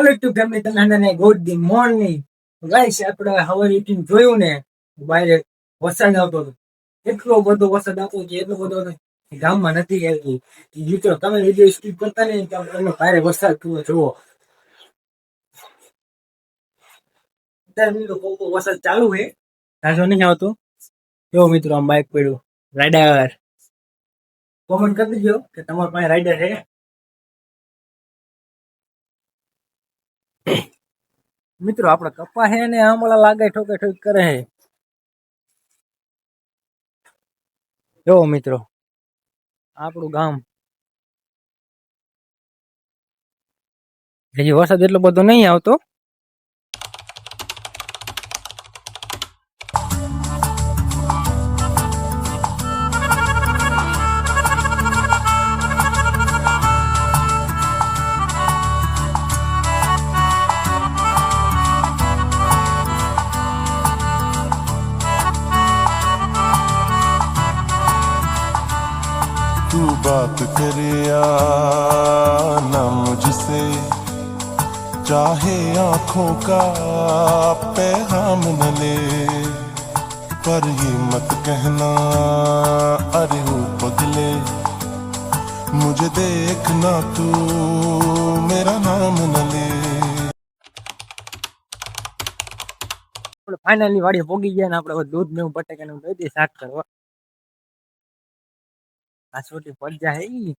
હાલો YouTube family, તમે good morning guys. આપણે હવારે ઉઠીને જોયું ને, બહાર વરસાદ આવતો હતો. એટલો બધો વરસાદ આવતો કે એટલો બધો ગામમાં નથી આવતી. મિત્રો તમે વિડીયો સ્કીપ કરતા નહીં, ભારે વરસાદ જુઓ. અત્યારે મિત્રો વરસાદ ચાલુ છે, તાજો નહીં આવતો. જો મિત્રો આમ બાઇક પડ્યું, રાઈડર કોમેન્ટ કરી દીજો કે તમારા પાસે રાઈડર છે. મિત્રો આપણે કપા હે ને આમળા લાગે ઠોકે ઠોક કરે છે. જો મિત્રો આપણું ગામ હજી વરસાદ એટલો બધો નહીં આવતો. तू बात करे या ना मुझसे, चाहे आंखों का पैगाम न ले, पर ये मत कहना अरे हो पगले, मुझे देखना तू मेरा नाम न ले. ફાઇનલી વાડી પોગી ગયા ને આપણે દૂધ ને બટેકા ને દઈ દે શાક કરવા. આ છોટી પડ જાય.